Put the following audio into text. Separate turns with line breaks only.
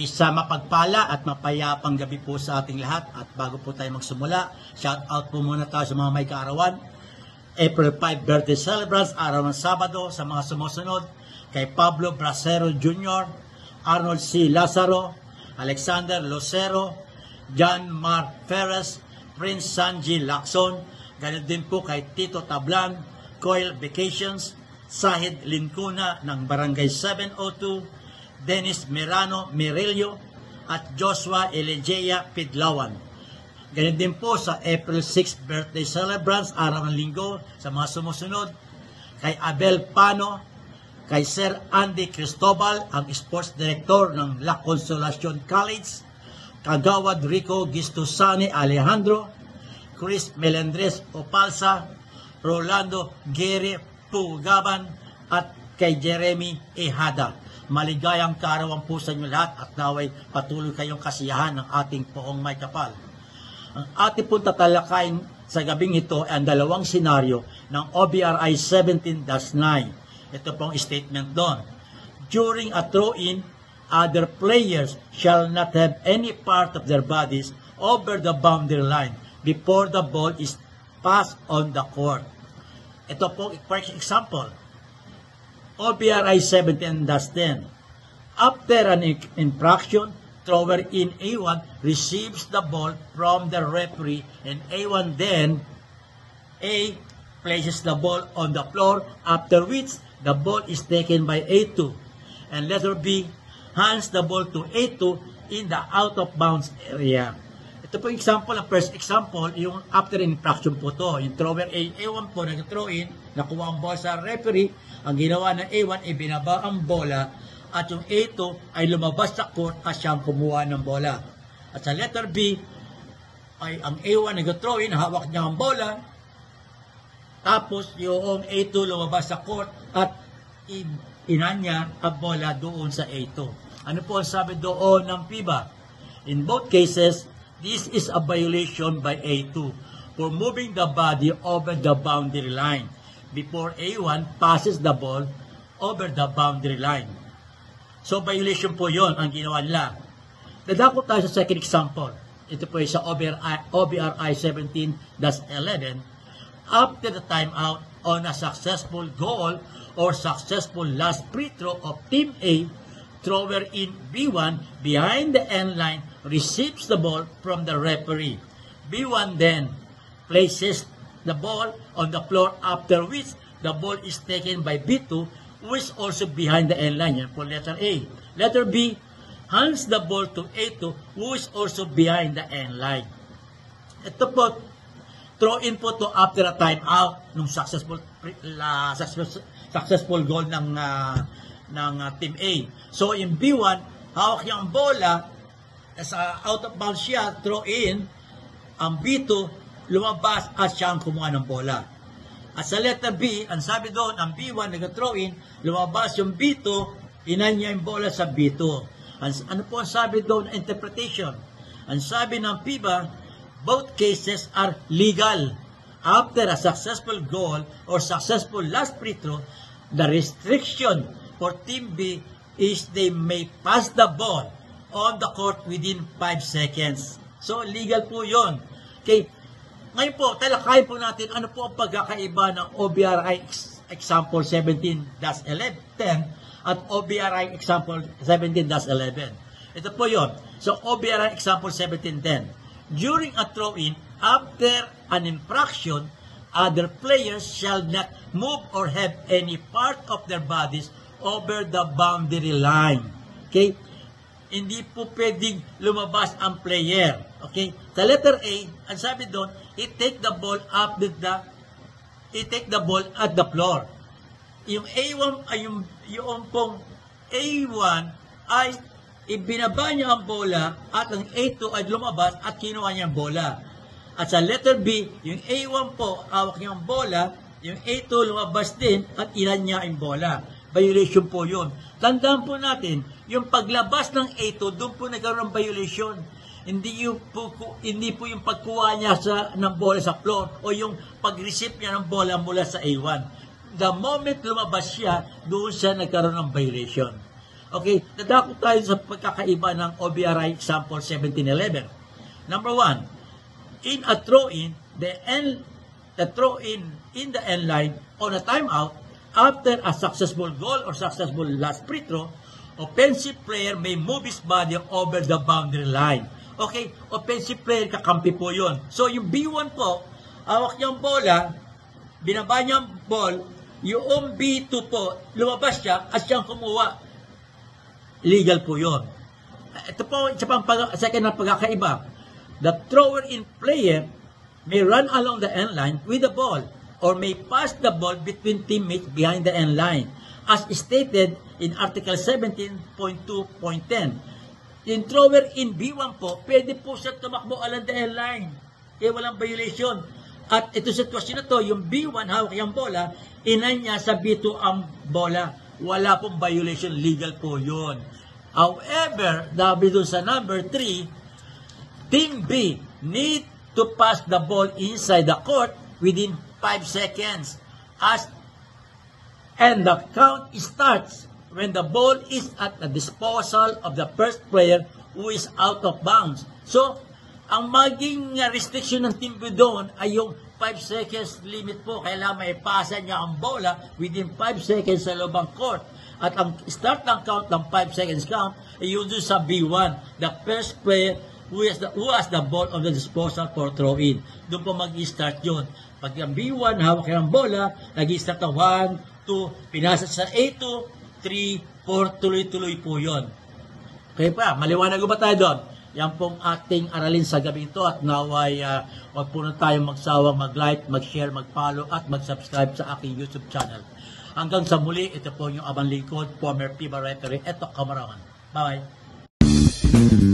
Isa mapagpala at mapayapang gabi po sa ating lahat. At bago po tayo magsumula, shout out po muna tayo sa mga may kaarawan. April 5 birthday celebrants, araw ng Sabado, sa mga sumusunod, kay Pablo Bracero Jr., Arnold C. Lazaro, Alexander Lucero, John Mark Perez, Prince Sanji Lacson, ganun din po kay Tito Tablan, Coil Vacations, Sahid Lincuna ng Barangay 702, Dennis Mirano Mirillo, at Joshua Elejea Pidlawan. Ganun din po sa April 6 birthday celebrants, araw ng Linggo, sa mga sumusunod, kay Abel Pano, kay Sir Andy Cristobal, ang Sports Director ng La Consolacion College, Kagawad Rico Gistosani Alejandro, Chris Melendres Opalsa, Rolando Gere Pugaban, at kay Jeremy Ehada. Maligayang kaarawan po sa inyo lahat at naway patuloy kayong kasiyahan ng ating poong may kapal. Ang ating pong tatalakayin sa gabing ito ay ang dalawang senaryo ng OBRI 17-9. Ito pong statement doon. During a throw-in, other players shall not have any part of their bodies over the boundary line before the ball is passed on the court. Ito po, for example, OBRI 17-10. After an infraction, thrower in A1 receives the ball from the referee, and A1 then A places the ball on the floor, after which the ball is taken by A2. And letter B hands the ball to A2 in the out-of-bounds area. Ito po example, ang first example, yung after infraction po to. Yung thrower A1 po, nag-throw in, nakuha ang ball sa referee. Ang ginawa ng A1 ay binaba ang bola at yung A2 ay lumabas sa court at siyang kumuha ng bola. At sa letter B ay ang A1 nag-throw in, hawak niya ang bola, tapos yung A2 lumabas sa court at inanya ang bola doon sa A2. Ano po ang sabi doon ng FIBA? In both cases, this is a violation by A2 for moving the body over the boundary line before A1 passes the ball over the boundary line. So, violation po yon ang ginawa nila. Dadako tayo sa second example. Ito po ay sa OBRI 17-11. After the timeout on a successful goal or successful last free throw of Team A, thrower in B1 behind the end line receives the ball from the referee. B1 then places the ball on the floor, after which the ball is taken by B2, who is also behind the end line. Yan po letter A. Letter B hands the ball to A2, who is also behind the end line. Ito po, throw in po to after a timeout ng successful goal ng Team A. So in B1, hawak niya ang bola, sa out of bounds siya, throw in, ang B2 lumabas at siyang kumuha ng bola. At sa letter B, ang sabi doon, ang B1 nag-throw in, lumabas yung B2, inanya yung bola sa B2. Ano po ang sabi doon na interpretation? Ang sabi ng FIBA, both cases are legal. After a successful goal or successful last free throw, the restriction for Team B is they may pass the ball on the court within 5 seconds. So, legal po yun. Okay. Ngayon po, talakayin po natin ano po ang pagkakaiba ng OBRI example 17-10 at OBRI example 17-11. Ito po yun. So, OBRI example 17-10. During a throw-in, after an infraction, other players shall not move or have any part of their bodies over the boundary line. Okay? Hindi po pwedeng lumabas ang player. Okay? Sa letter A, ang sabi doon, take the ball at the floor. Yung A1 ay yung pong A1 ay ibinaba niya ang bola at ang A2 ay lumabas at kinuha niya ang bola. At sa letter B, yung A1 po, hawak niya ang bola, yung A2 lumabas din at ilan niya ang bola. Violation po yun. Tandaan po natin, yung paglabas ng A2, doon po nagkaroon ng violation. Hindi po yung pagkuha niya ng bola sa floor o yung pag-receive niya ng bola mula sa A1. the moment lumabas siya, doon siya nagkaroon ng violation. Okay, dadako tayo sa pagkakaiba ng OBRI example 1711. Number 1, in a throw-in, the throw-in in the end line on a timeout, after a successful goal or successful last free throw, offensive player may move his body over the boundary line. Okay, offensive player, kakampi po yun. So, yung B1 po, hawak niyang bola, binaba niyang ball, yung B2 po, lumabas siya at siyang kumuha. Illegal po yun. Ito po, isa pang second na pagkakaiba. The thrower-in player may run along the end line with the ball or may pass the ball between teammates behind the end line, as stated in Article 17.2.10. Yung thrower-in B1 po, pwede po siya tumakbo along the end line. Kaya walang violation. At ito sitwasyon na to, yung B1, hawak yung bola, inan niya sa B2 ang bola. Wala pong violation, legal po yun. However, dabi doon sa number 3, Team B need to pass the ball inside the court within 5 seconds. And the count starts when the ball is at the disposal of the first player who is out of bounds. So, ang maging restriction ng Team B doon ay yung 5 seconds limit po. Kailangan may pasa niya ang bola within 5 seconds sa loob ng court. At ang start ng count ng 5 seconds count ay yun doon sa B1. The first player who has the ball on the disposal for throw-in. Doon po mag-start yun. Pag yung B1, hawak yung bola, nag-start na 1, 2, pinasa sa A2, 3, 4, tuloy-tuloy po yun. Okay pa, maliwanag ba tayo doon? Yan pong ating aralin sa gabi ito at naway wag po na tayong magsawang mag-like, mag-share, mag-follow at mag-subscribe sa aking YouTube channel. Hanggang sa muli, ito po yung abang lingkod, former FIBA referee, Eto Kamarawan. Bye-bye.